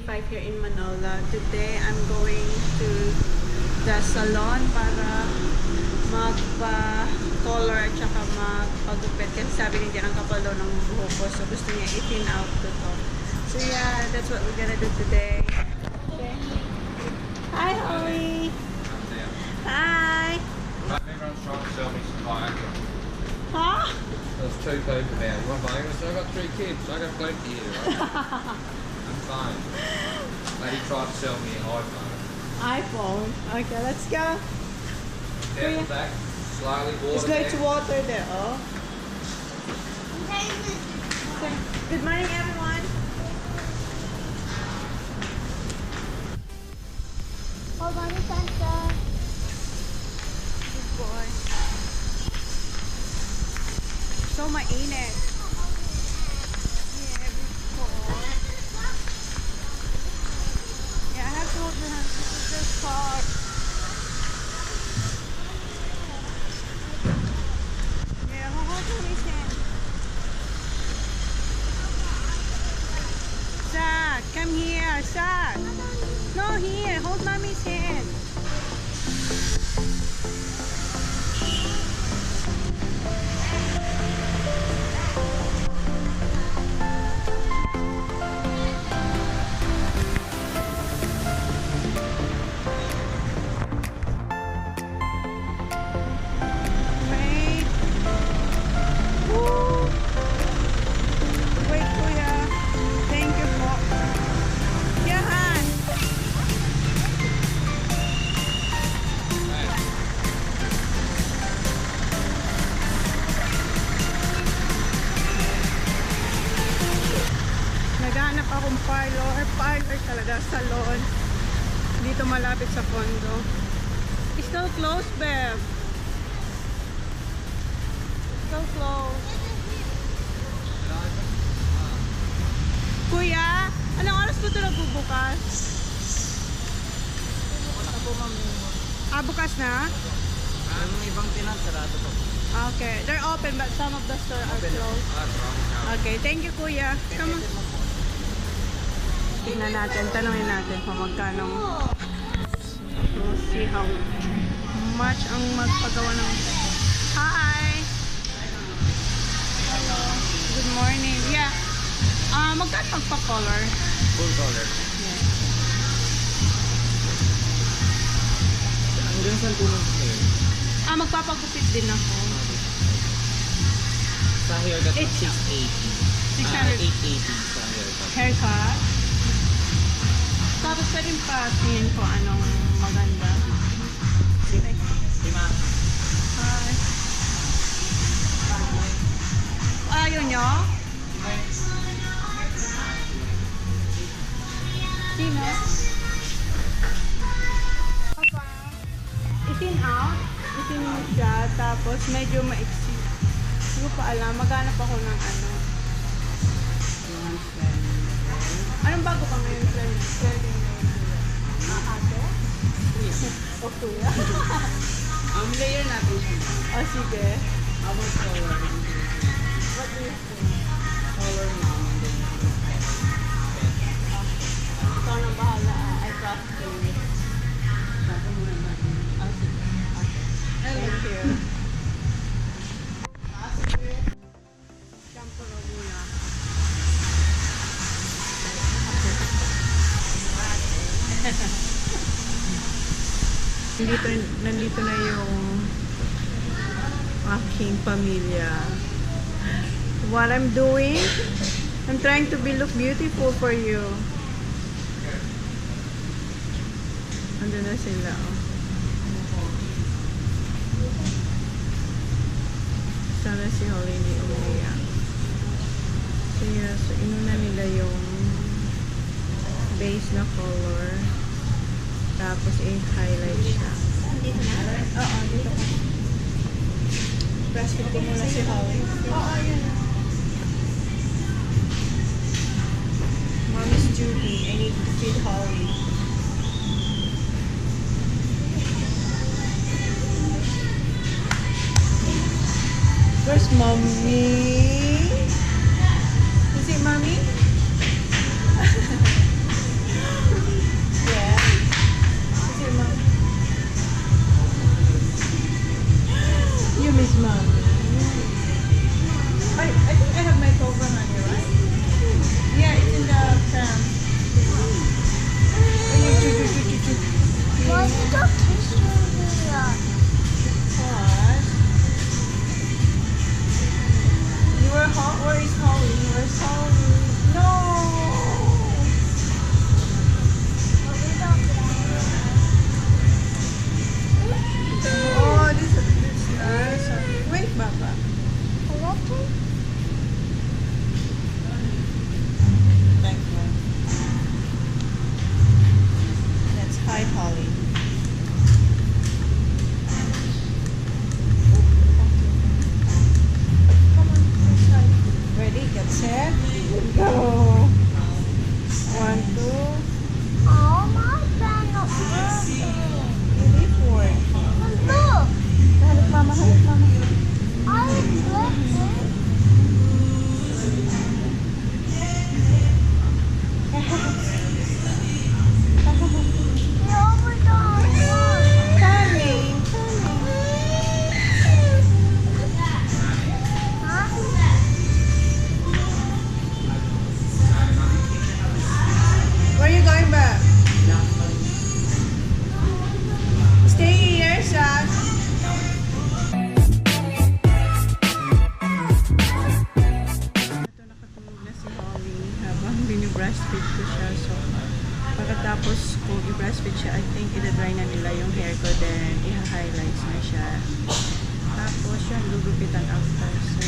5 here in Manila. Today, I'm going to the salon para magpa-color at saka magpagupit. Kasi sabi ni Jan, ang kapal daw ng buhok ko. So, gusto niya i-thin out to to. So, yeah, that's what we're gonna do today. Okay. Hi, Holly. Hi. Everyone's trying to sell me some Viagra. Huh? There's 2 people there. You want Viagra? So I've got 3 kids. I got plenty here, right? I'm fine. Lady tried to sell me an iPhone. iPhone. Okay, let's go. Down the back, slowly water. There's loads of there. water there. Oh. Okay. Good morning, everyone. Hold on a second. Good boy. So mainit. Yeah, before. Yeah, I have to hold your hands. This is just hard. Yeah, hold mommy's hand. Zach, come here. Zach. No, here. Hold mommy's hand. Wait. Woo. Wait, kuya. Thank you po. Yan. Naghanap akong parlor talaga, salon. Dito malapit sa condo. It's still closed, Bev. Still closed. Kuya, anong oras ko ito nagbubukas? Ah, bukas na? Ang ibang tinat, sarado po. Okay, they're open but some of the store are closed. Okay, thank you kuya. Come on. Tingnan natin, tanungin natin kung magkano. We'll see how much ang magpagawa ng... Hi! Hello. Good morning. Yeah. Magkano magpa-color? Full color. Yeah. Hanggang saan tulong hair? Magpapagupit din ako. Sa haircut, It's 680. 600. 880 sa haircut. Haircut. Tapos pa rin patingin ko anong maganda. Sige. Lima. Hi. Ayaw nyo? Sino? Papa. Itin out. Itin mo siya. Tapos medyo maiksi. Hindi ko pa alam. Maghanap ako ng ano. Anong bago pa ngayon? Trending ngayon. Ate? O kuya? Layer natin siya. O sige. About color. What do you think? Color mom. Ikaw na bahala. I trust you. Tapos muna natin. Oh, sige. Okay. Thank you. Shampoo na muna. Nandito na yung aking pamilya. What I'm doing, I'm trying to look beautiful for you. Andun na sila. Oh. Sana si Holly hindi umiyak. So yeah, so inuna nila yung base na color. Tapos i-highlight siya. Dito na? Oo, dito ka. Press fit ko muna si Holly. Oo, yun. Mommy's duty. I need to feed Holly. Where's mommy? Is it mommy? ko din, i-highlights na siya. Tapos yun, gugupitan after. So,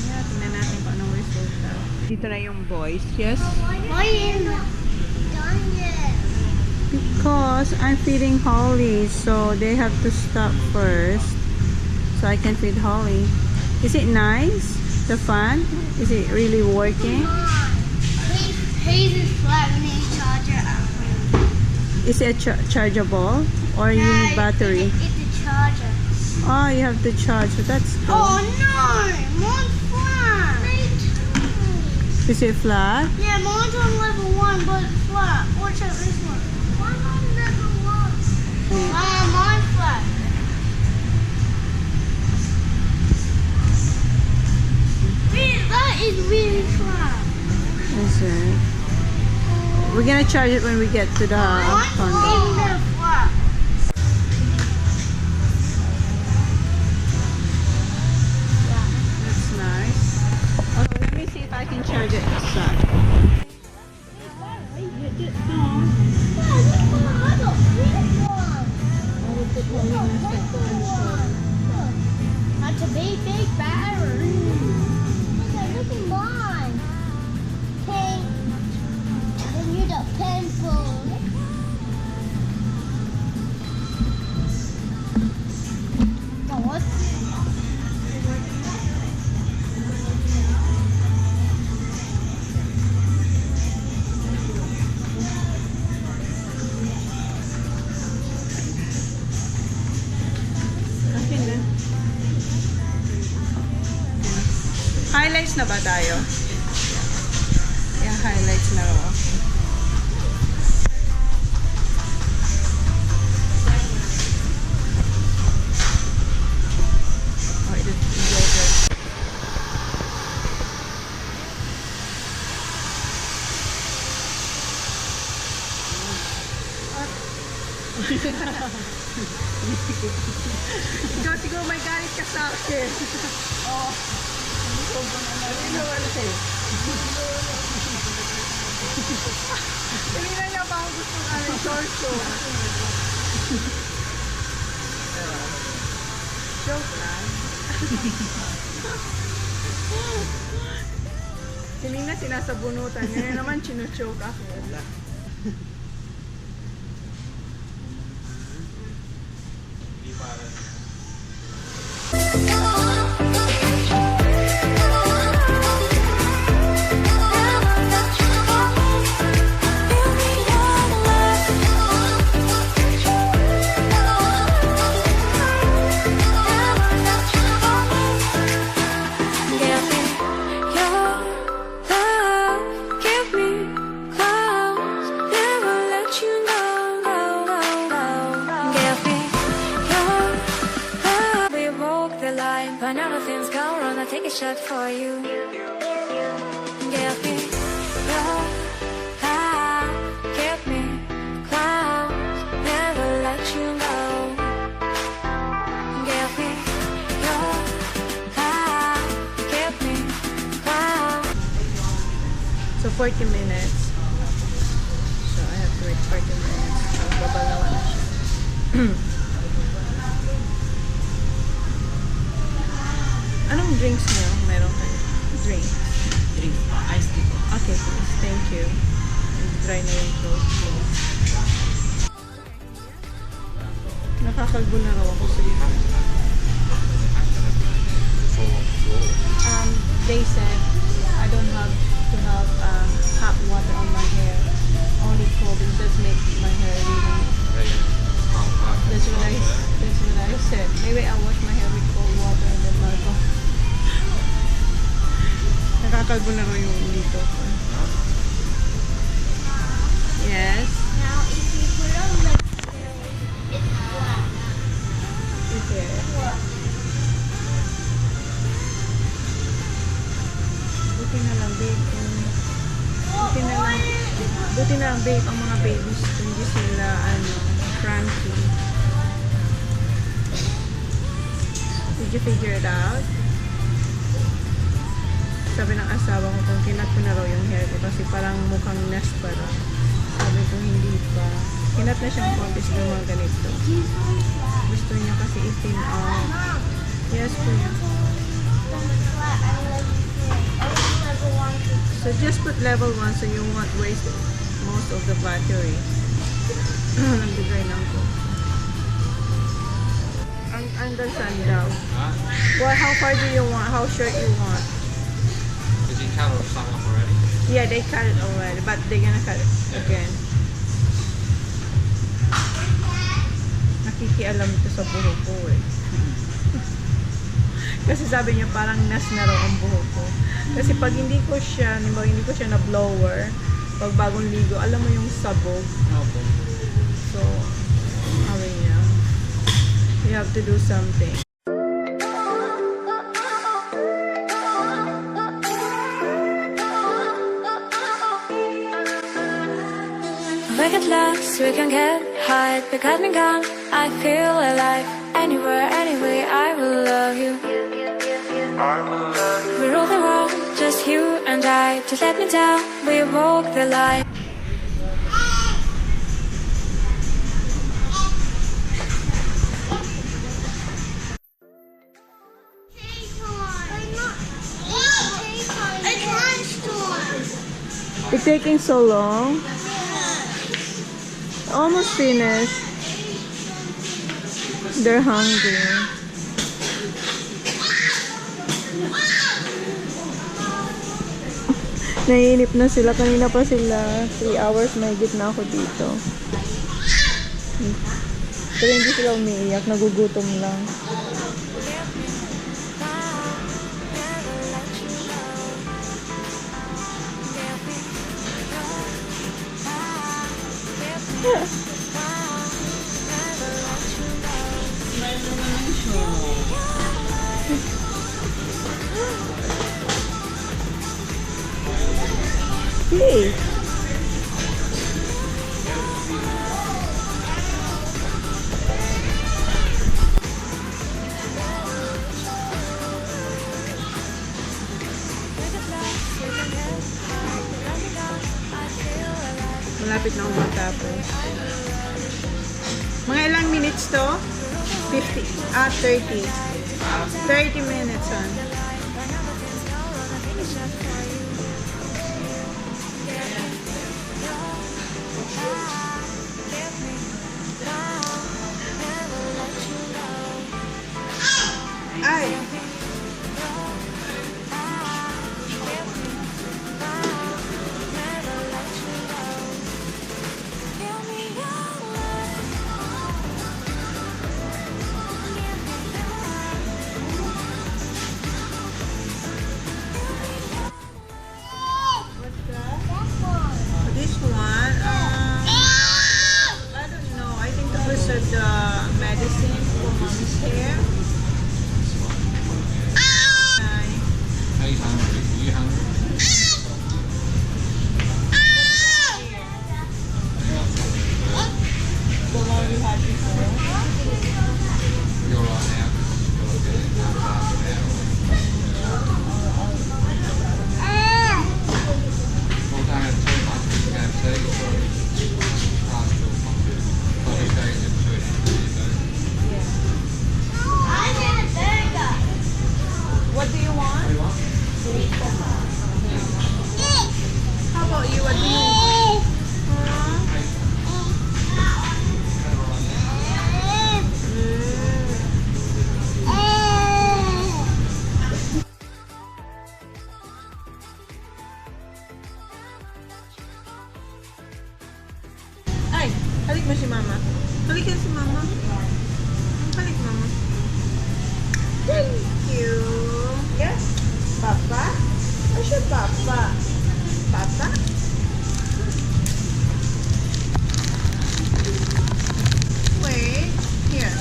yeah, tingnan natin kung anong resulta. Dito na yung boys. Yes? Why is it done yet? Because I'm feeding Holly, so they have to stop first. So I can feed Holly. Is it nice? The fan? Is it really working? Hayes is flat. We need a charger. Is it chargeable? Or you need battery? It's a charger. Oh, you have to charge. So that's good. Oh no! Mine's flat. Is it flat? Yeah, mine's on level 1, but it's flat. Watch out this one. Mine's on level 1. Mine's flat. Really, that is really flat. Is it? We're gonna charge it when we get to the Mine's condo. even flat. That's nice. Okay, let me see if I can charge it inside. That's a big, big battery. Look at mine. Pink. Then you're the pencil. What? Okay na. Highlights na ba tayo? Yeah, highlights na raw. Oh, it is yogurt. Ikaw siguro may galit ka sa akin. Oo. Ano wala sa'yo? Kanina niya ba ako gusto ng aming torso? Joke lang. Kanina sinasabunutan. Ngayon naman chinuchoke ako. But now nothing's gone wrong, I'll take a shot for you. Get me your love, get me close, never let you go. Get me your love, get me close. So 40 minutes. So I have to wait 40 minutes. Babalawan na siya. Anong drinks niyo? Meron kayo? Drinks. Drink. Iced tea po. Okay, please. Thank you. Dry na yung throat ko. Nakakalbo na raw ako sa iyo. They said I don't have to have hot water on my hair. Only cold. It does make my hair really. That's what I said. Maybe I'll wash my hair with cold water and then I'll go. Nakakalbo na raw yung dito. Yes. Now, if you put on like it's flat. Okay. Buti na lang, babe. Buti na lang. Buti na lang, babe, ang mga babies. Hindi sila, cranky. Did you figure it out? Sabi ng asawa ko kung kinat ko na raw yung hair ko kasi parang mukhang nest parang. Sabi ko hindi pa. Kinat na siyang konti siguro mga ganito. thin out. Mom, Yes, kuya. flat and level 3. Only level 1 to So just put level 1 so you won't waste most of the battery. Nagbigay lang ko. Ang dasan daw. Huh? Well, how far do you want? How short you want? Did you cut all some off already? Yeah, they cut it already, but they're gonna cut it again. Nakikialam ito sa buhok ko eh. Kasi sabi niya parang nas na raw ang buhok ko. Kasi pag hindi ko siya na blower, pag bagong ligo, alam mo yung sabog. Okay. So, sabi niya, you have to do something. We get lost, we can get high. We got me gone, I feel alive. Anywhere, anyway, I will love you. We rule the world, just you and I. Just let me down, we walk the line. It's lunchtime. It's taking so long. Almost finished. They're hungry. Naiinip na sila. Kanina pa sila. 3 hours may na ako dito. Pero hindi sila umiiyak. Nagugutom lang. Hey. Malapit na akong matapos. Mga ilang minutes to? 30. 30 minutes, hon. Ay! This one, I don't know. I think those are the medicine for mommy's hair. He's hungry. Are you hungry? The one we had before. You're right now. You're getting half an hour. Well, don't have too much. You can have tea. Probably taking it to I get a burger. What do you want? How about you? What do you want? Ay, halik mo si mama. Halikan si mama. Halik mama. Thank you. Yes? Papa? Where's your papa? Papa? Wait. Here.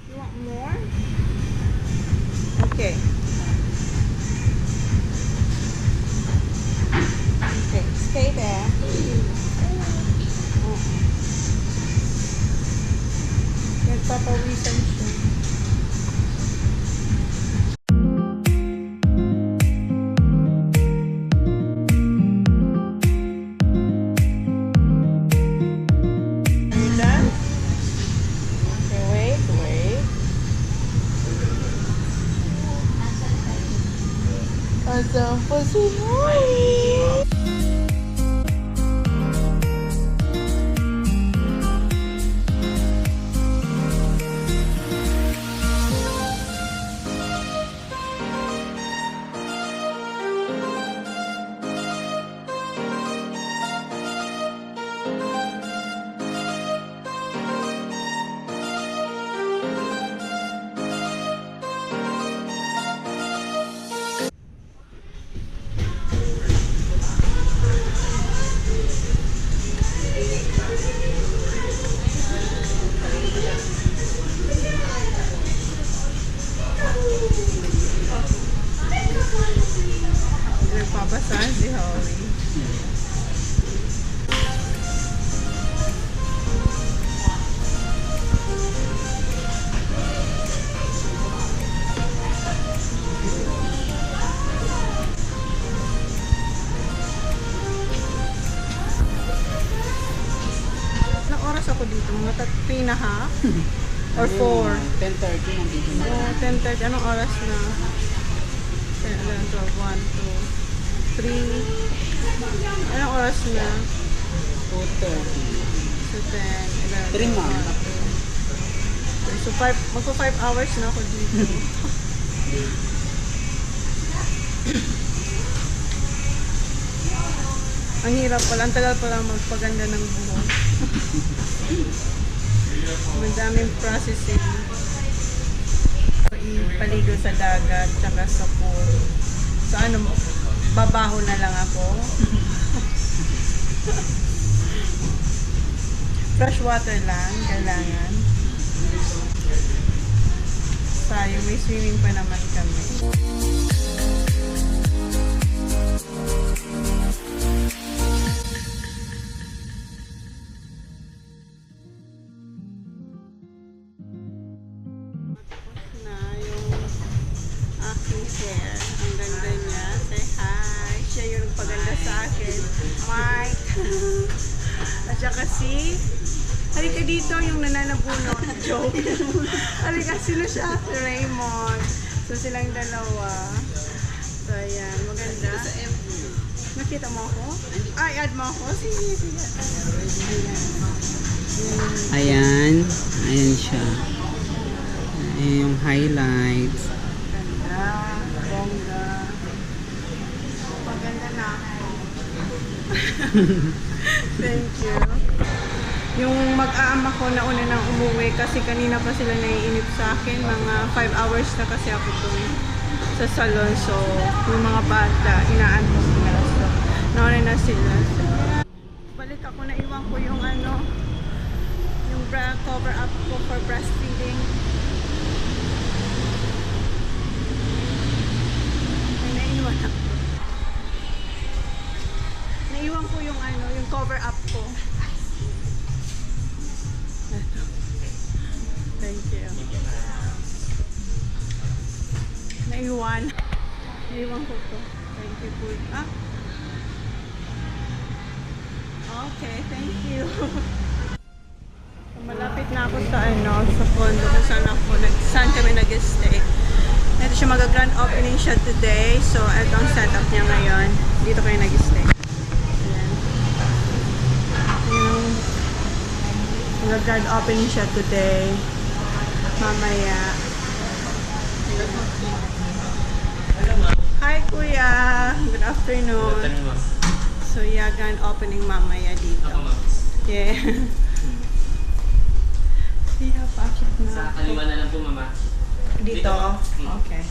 You want more? Okay. Okay, stay there. Asan pa si Holly? Nagpapasahan si Holly. Ilang oras ako dito? Mga 3 na half? Or 4? 10:30 nandito na. Oh, 10:30. Anong oras na? 10, 11, 12, 1, 2, 3. Anong oras na? 2:30. So, 10, 11, 3 ma'am. 12. So, magpo 5 hours na ako dito. Ang hirap pala. Ang tagal pala magpaganda ng buhok. Madaming processing. Ipaligo sa dagat, tsaka sa pool. So ano, babaho na lang ako. Fresh water lang, kailangan. Sayang, may swimming pa naman kami. Na yung aking hair. Ang ganda niya. Say hi. Siya yung nagpaganda sa akin. Mike. At saka si halika dito yung nananabunot. Joke. Halika, sino siya? Si Raymond. So silang dalawa. So ayan, maganda. Nakita mo ako? Ay, add mo ako? Sige, sige. Ayan. Ayan siya. Ayan yung highlights. Ganda, bongga. Maganda na ako. Thank you. Yung mag-aama ko nauna nang umuwi kasi kanina pa sila naiinip sa akin. Mga 5 hours na kasi ako dun sa salon. So, yung mga bata, inaanto sila. So, nauna na sila. So, balik ako, naiwan ko yung ano, yung cover up ko for breastfeeding. Naiwan ako. Naiwan ko yung ano, yung cover up ko. Ito. Thank you. Naiwan. Naiwan ko to. Thank you po. Ah? Okay, thank you. Malapit na ako sa ano, sa condo kung saan kami nag-stay. Ito siya, mag-grand opening siya today. So, ito ang setup niya ngayon. Dito kayo nag-stay. Ayan. Yung mag-grand opening siya today. Mamaya. Hi, Kuya! Good afternoon. So, yeah, grand opening mamaya dito. Yeah. Yeah, pakit na. Sa kaliwa na lang po, mama. Dito? Okay.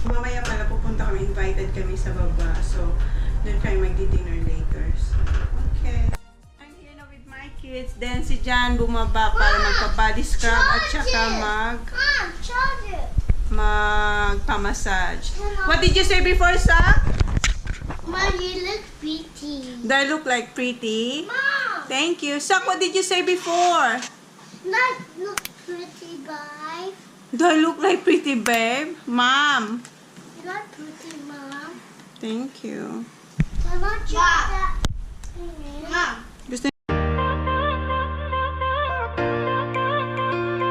Mamaya pala pupunta kami, invited kami sa baba. So, doon kayo magdi-dinner later. So, okay. I'm here na with my kids. Then si Jan bumaba para magpa-body scrub at saka Mom, charge it. magpa-massage. What did you say before, Sa? Mom, you look pretty. Do I look like pretty? Mom, Thank you. Sak, what did you say before? not look pretty, bye. Do I look like pretty, babe? Mom. You look pretty, Mom. Thank you. Can I check that?